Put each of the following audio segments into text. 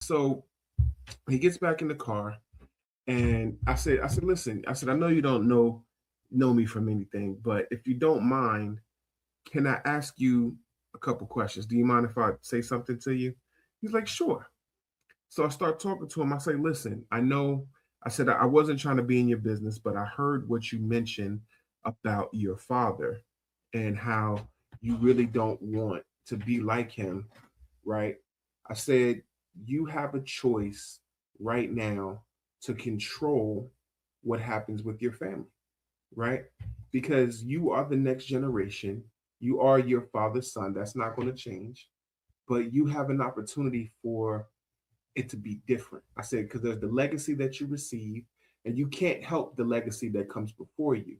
So he gets back in the car, and I said, listen, I said, I know you don't know me from anything, but if you don't mind, can I ask you a couple questions? Do you mind if I say something to you? He's like, sure. So I start talking to him. I say, listen, I know, I said, I wasn't trying to be in your business, but I heard what you mentioned about your father and how you really don't want to be like him, right? I said, you have a choice right now to control what happens with your family, right? Because you are the next generation. You are your father's son. That's not going to change. But you have an opportunity for it to be different. I said, because there's the legacy that you receive, and you can't help the legacy that comes before you.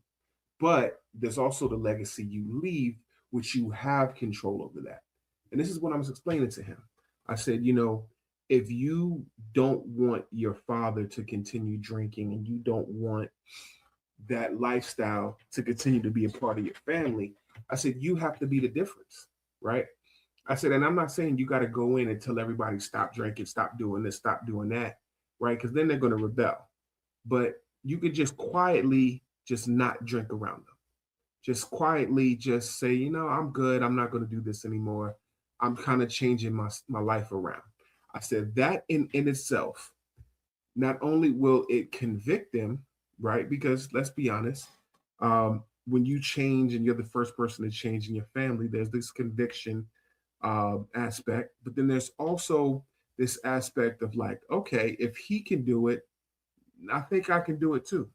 But there's also the legacy you leave, which you have control over that. And this is what I was explaining to him. I said, if you don't want your father to continue drinking and you don't want that lifestyle to continue to be a part of your family, I said, you have to be the difference, right? I said, and I'm not saying you got to go in and tell everybody stop drinking, stop doing this, stop doing that, right? Because then they're going to rebel. But you could just quietly just not drink around them. Just quietly just say, I'm good. I'm not going to do this anymore. I'm kind of changing my life around. I said that in itself, not only will it convict them, right? Because let's be honest, when you change and you're the first person to change in your family, there's this conviction aspect, but then there's also this aspect of like, okay, if he can do it, I think I can do it too.